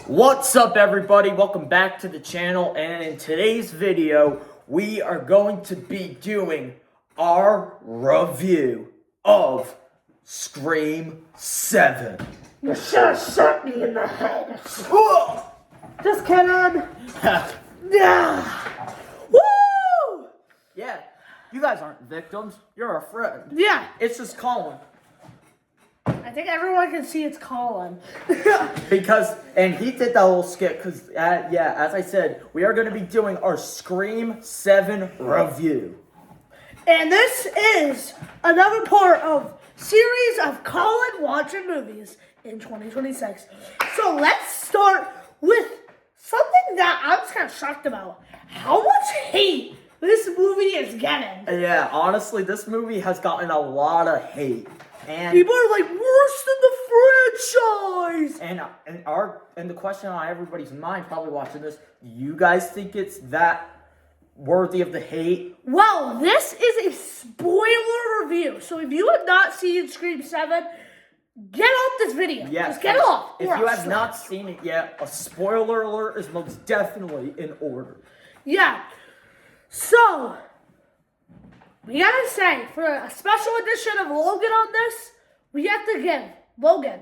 What's up, everybody? Welcome back to the channel, and in today's video we are going to be doing our review of Scream 7. You should have shot me in the head. Just kidding. Yeah. Woo! Yeah, you guys aren't victims, you're a friend. Yeah. It's just Colin. I think everyone can see it's Colin. And he did that little skit because, as I said, we are going to be doing our Scream 7 review. And this is another part of series of Colin watching movies in 2026. So let's start with something that I was kind of shocked about. How much hate this movie is getting. Yeah, honestly, this movie has gotten a lot of hate. And people are like, worse than the franchise. And the question on everybody's mind, probably watching this, you guys think it's that worthy of the hate? Well, this is a spoiler review. So if you have not seen Scream 7, get off this video. Yes. Just get off. If you have not seen it yet, a spoiler alert is most definitely in order. Yeah. So, we gotta say, for a special edition of Logan on this, we have to give Logan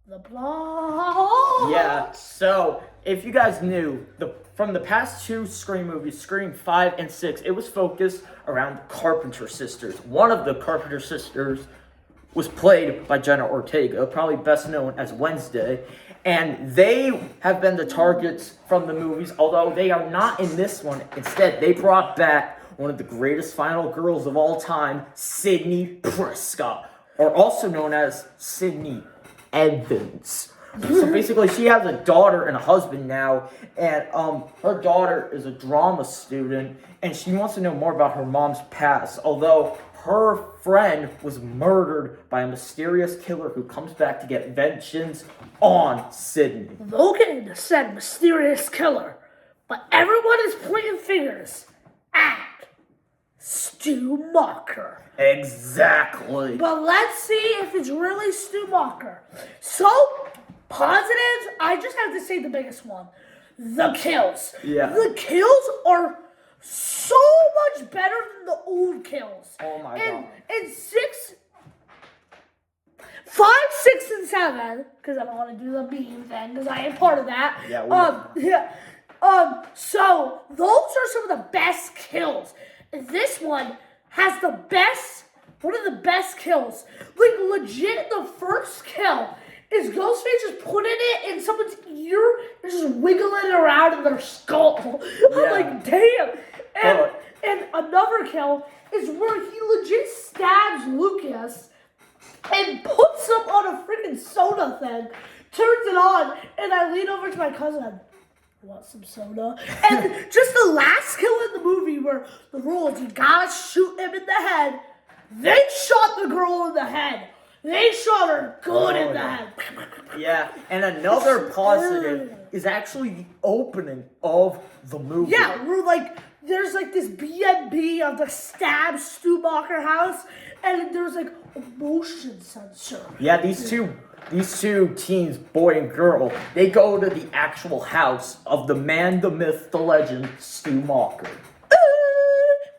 the plot. Yeah, so if you guys knew, from the past two Scream movies, Scream 5 and 6, it was focused around the Carpenter sisters. One of the Carpenter sisters was played by Jenna Ortega, probably best known as Wednesday. And they have been the targets from the movies, although they are not in this one. Instead, they brought back one of the greatest final girls of all time, Sidney Prescott, or also known as Sidney Evans. So basically, she has a daughter and a husband now, and her daughter is a drama student, and she wants to know more about her mom's past, although her friend was murdered by a mysterious killer who comes back to get vengeance on Sidney. Logan said mysterious killer, but everyone is pointing fingers at Stu Macher. Exactly. But let's see if it's really Stu Macher. So, positives, I just have to say the biggest one. The kills. Yeah. The kills are so much better than the old kills. Oh my god. And 5, 6, and 7, because I don't want to do the beam thing, because I am part of that. So those are some of the best kills. This one has one of the best kills. Like, legit, the first kill is Ghostface just putting it in someone's ear and just wiggling it around in their skull. I'm like, damn. And another kill is where he legit stabs Lucas and puts him on a freaking soda thing, turns it on, and I lean over to my cousin. Want some soda? And just the last kill in the movie where the rule is you gotta shoot him in the head. They shot the girl in the head. They shot her good in the head. Yeah, and another positive is actually the opening of the movie. Yeah, we're there's this B&B of the stab Stu Macher house, and there's a motion sensor. Yeah, these two teens, boy and girl, they go to the actual house of the man, the myth, the legend, Stu Macher.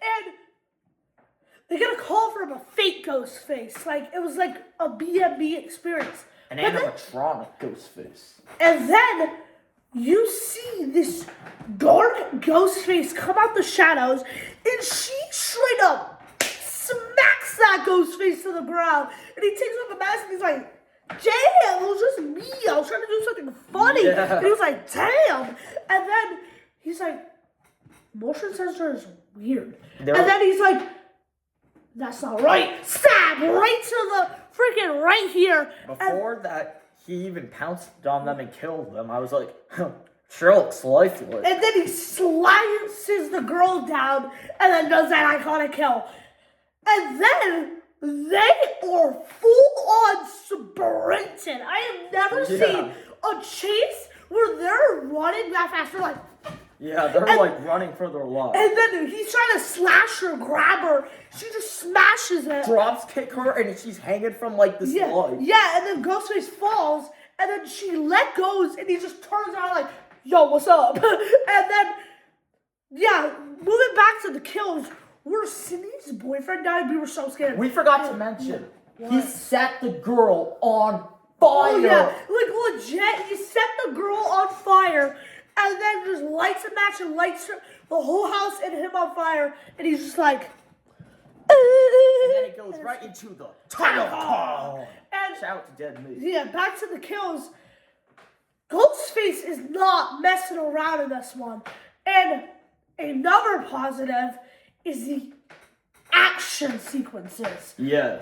And they get a call from a fake ghost face. It was like a B&B experience. An animatronic ghost face. And then you see this dark ghost face come out the shadows, and she straight up smacks that ghost face to the ground. And he takes off the mask and he's like, damn, it was just me. I was trying to do something funny. Yeah. And he was like, damn. And then he's like, motion sensor is weird. And then he's like, that's not right. Stab right to the freaking right here. Before that, he even pounced on them and killed them. I was like, sure looks lifeless. And then he slices the girl down and then does that iconic kill. And then they are full-on sprinting. I have never seen a chase where they're running that fast. They're like... Yeah, they're running for their lives. And then he's trying to slash her, grab her. She just smashes it. Drops kick her, and she's hanging from this ledge. Yeah, and then Ghostface falls, and then she let goes, and he just turns around like, yo, what's up? And then, yeah, moving back to the kills, where Sydney's boyfriend died, we were so scared. We forgot to mention, he What? set the girl on fire. Oh, yeah, like legit, he set the girl on fire, and then just lights a match and lights the whole house and him on fire, and he's just like, And then it goes right into the title call. And Shout out to Dead Meat. yeah, back to the kills. Ghostface is not messing around in this one. And another positive is the action sequences. Yeah.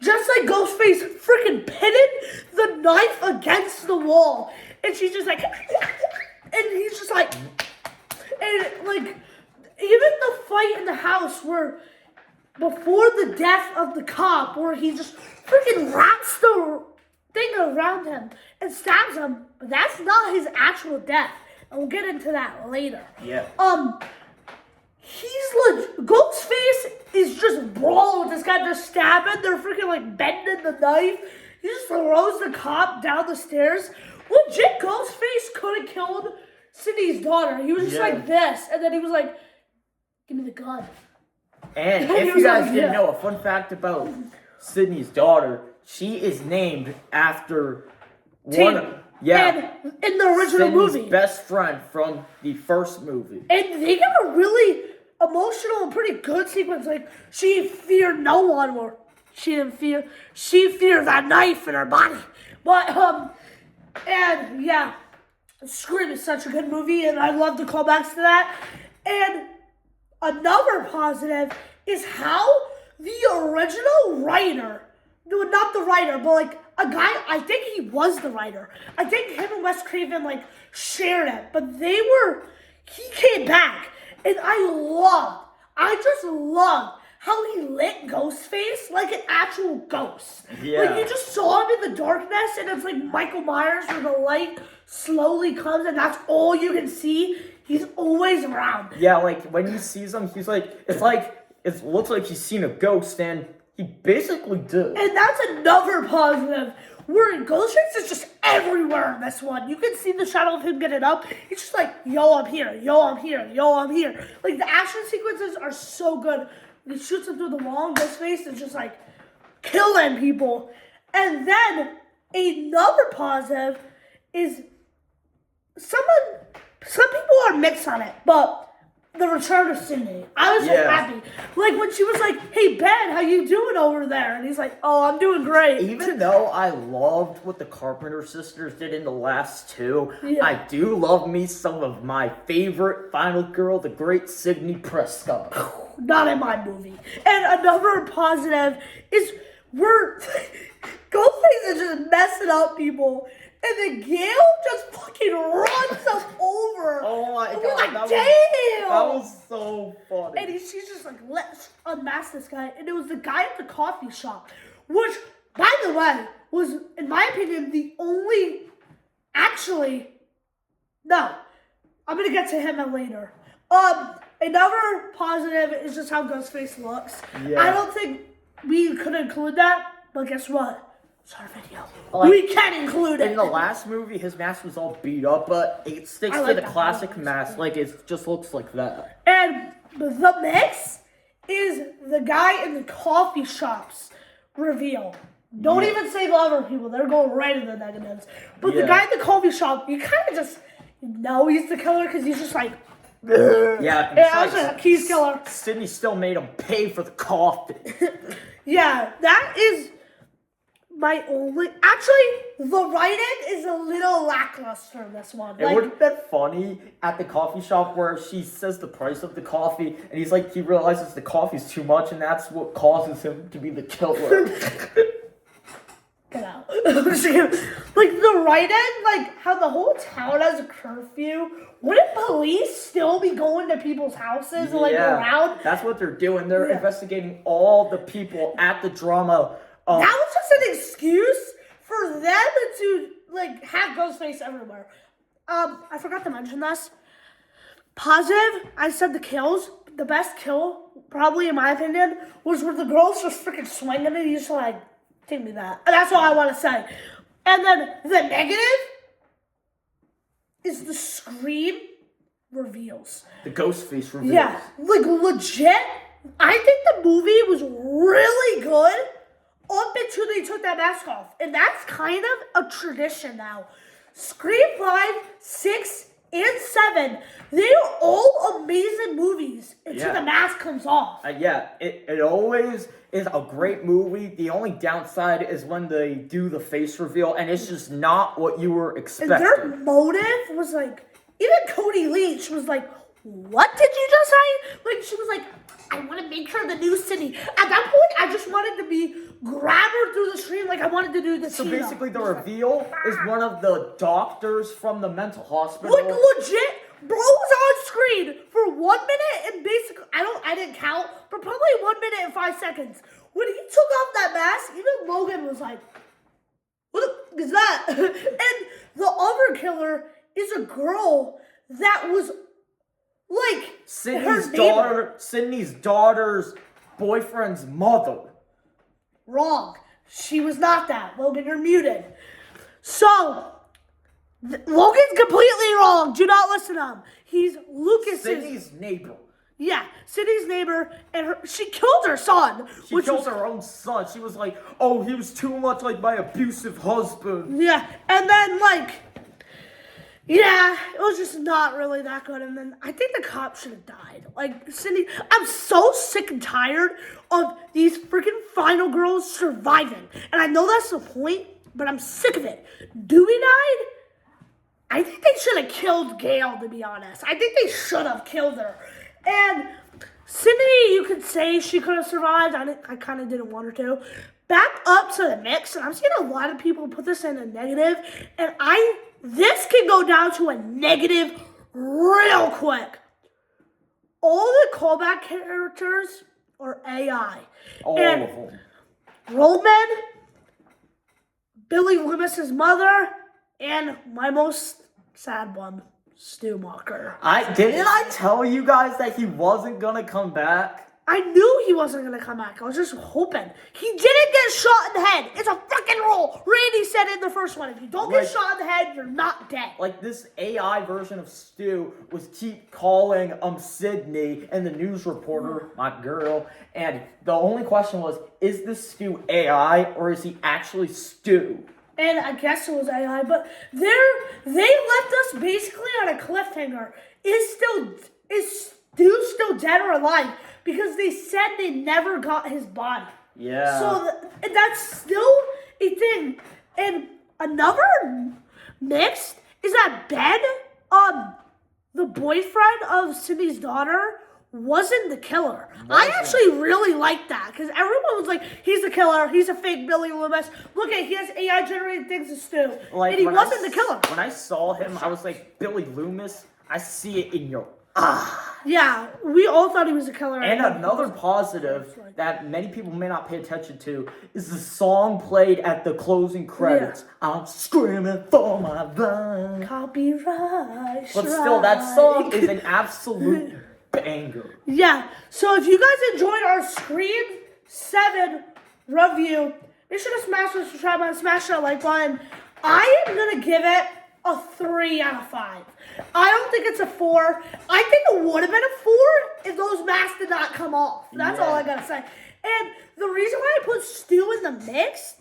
Just like Ghostface freaking pitted the knife against the wall. And she's just like, and he's just like, and like, even the fight in the house where before the death of the cop, where he just freaking wraps the thing around him and stabs him, but that's not his actual death. And we'll get into that later. Yeah. Ghostface is just brawling with this guy, just stabbing. They're freaking like bending the knife. He just throws the cop down the stairs. Legit, Ghostface could have killed Sydney's daughter. He was just like this, and then he was like, "Give me the gun." And He if was you guys like, didn't yeah. know, a fun fact about Sydney's daughter, she is named after And in the original Sydney's movie. best friend from the first movie. And they got a really emotional and pretty good sequence. Like, she feared no one, or she feared that knife in her body. But, and yeah, Scream is such a good movie, and I love the callbacks to that. And another positive is how the original writer, no, not the writer, but like a guy, I think he was the writer. I think him and Wes Craven like shared it, but he came back, and I just loved how he lit Ghostface like an actual ghost. Yeah. Like you just saw him in the darkness, and it's like Michael Myers where the light slowly comes, and that's all you can see. He's always around. Yeah, like when he sees him, he's like, it looks like he's seen a ghost, and he basically did. And that's another positive. Where Ghostface is just everywhere in this one. You can see the shadow of him getting up. He's just like, yo, I'm here. Yo, I'm here. Yo, I'm here. Like, the action sequences are so good. He shoots him through the wall, and Ghostface is just like killing people. And then another positive is some people are mixed on it, but the return of Sydney. I was so happy. Like when she was like, "Hey Ben, how you doing over there?" And he's like, "Oh, I'm doing great." Even though I loved what the Carpenter sisters did in the last two, Yeah. I do love me some of my favorite final girl, the great Sydney Prescott. Not in my movie. And another positive is we're Ghostface is just messing up people. And then Gail just fucking runs us over. Oh my And god, we're like, that damn! was so funny. And she's just like, let's unmask this guy. And it was the guy at the coffee shop. Which, by the way, was, in my opinion, the only... Actually, no. I'm going to get to him later. Another positive is just how Ghostface looks. Yeah. I don't think we could include that, but guess what? It's our video. Like, we can include it. In the last movie, his mask was all beat up, but it sticks I to like the that. classic mask. Like, it just looks like that. And the mix is the guy in the coffee shops reveal. Don't even say the other people. They're going right in the negatives. But the guy in the coffee shop, you kind of just know he's the killer because he's just like, Yeah, yeah, he's killer. Sydney still made him pay for the coffee. Yeah, that is my only... Actually, the writing is a little lackluster in this one. It would have been funny at the coffee shop where she says the price of the coffee, and he's like, he realizes the coffee's too much, and that's what causes him to be the killer. Get out. Like, the writing, like, how the whole town has a curfew. Wouldn't police still be going to people's houses and, like, around? That's what they're doing. They're investigating all the people at the drama. That was just an excuse for them to, like, have Ghostface everywhere. I forgot to mention this. Positive, I said the kills. The best kill, probably in my opinion, was where the girl's just freaking swinging and he's just like, take me that. And that's all I want to say. And then the negative is the Scream reveals. The Ghostface reveals. Yeah, like legit. I think the movie was really good up until they took that mask off. And that's kind of a tradition now. Scream 5, 6, and 7, they are all amazing movies until the mask comes off. Yeah, it always is a great movie. The only downside is when they do the face reveal, and it's just not what you were expecting. And their motive was like, even Cody Leach was like, what did you just say? Like, she was like, I want to make her the new Sydney. At that point, I just wanted to grab her through the screen like I wanted to do the So basically the reveal is one of the doctors from the mental hospital. Like, legit, bro was on screen for 1 minute and basically, I didn't count, but probably 1 minute and 5 seconds. When he took off that mask, even Logan was like, what is that? And the other killer is a girl that was like Sydney's daughter's boyfriend's mother. Wrong. She was not that. Logan, you're muted. So, Logan's completely wrong. Do not listen to him. He's Lucas's... Sydney's neighbor. Yeah, Sydney's neighbor, and she killed her son. She killed her own son. She was like, oh, he was too much like my abusive husband. Yeah, and then, like... Yeah, it was just not really that good. And then I think the cop should have died. Like, Cindy, I'm so sick and tired of these freaking final girls surviving. And I know that's the point, but I'm sick of it. Dewey died? I think they should have killed Gail, to be honest. I think they should have killed her. And Cindy, you could say she could have survived. I kind of didn't want her to. Back up to the mix, and I'm seeing a lot of people put this in a negative, and this can go down to a negative real quick. All the callback characters are AI. All of them. Roman, Billy Loomis's mother, and my most sad one, Stu Walker. Didn't I tell you guys that he wasn't gonna come back? I knew he wasn't going to come back. I was just hoping. He didn't get shot in the head. It's a freaking rule. Randy said in the first one, if you don't get shot in the head, you're not dead. Like, this AI version of Stu was keep calling Sydney and the news reporter, my girl, and the only question was, is this Stu AI or is he actually Stu? And I guess it was AI, but they left us basically on a cliffhanger. Is Stu still dead or alive? Because they said they never got his body. Yeah. So that's still a thing. And another mix is that Ben, the boyfriend of Sydney's daughter, wasn't the killer. I actually really liked that because everyone was like, he's the killer. He's a fake Billy Loomis. Look at, he has AI generated things to Stu. Like, and he wasn't the killer. When I saw him, I was like, Billy Loomis, I see it in your Yeah, we all thought he was a killer. And another positive that many people may not pay attention to is the song played at the closing credits. Yeah. I'm screaming for my life. Copyright. But still, that song is an absolute banger. Yeah, so if you guys enjoyed our Scream 7 review, make sure to smash the subscribe button, smash that like button. I am going to give it a 3 out of 5. I don't think it's a 4. I think it would have been a 4 if those masks did not come off. That's all I gotta say. And the reason why I put Stu in the mix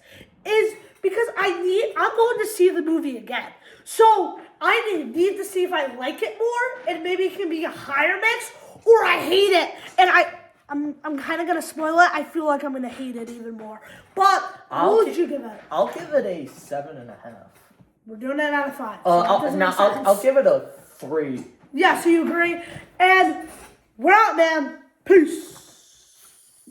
is because I'm going to see the movie again. So I need to see if I like it more, and maybe it can be a higher mix, or I hate it. And I'm kind of gonna spoil it. I feel like I'm gonna hate it even more. But what would you give it? I'll give it a 7.5. We're doing it out of 5. So I'll give it a 3. Yeah, so you agree. And we're out, man. Peace.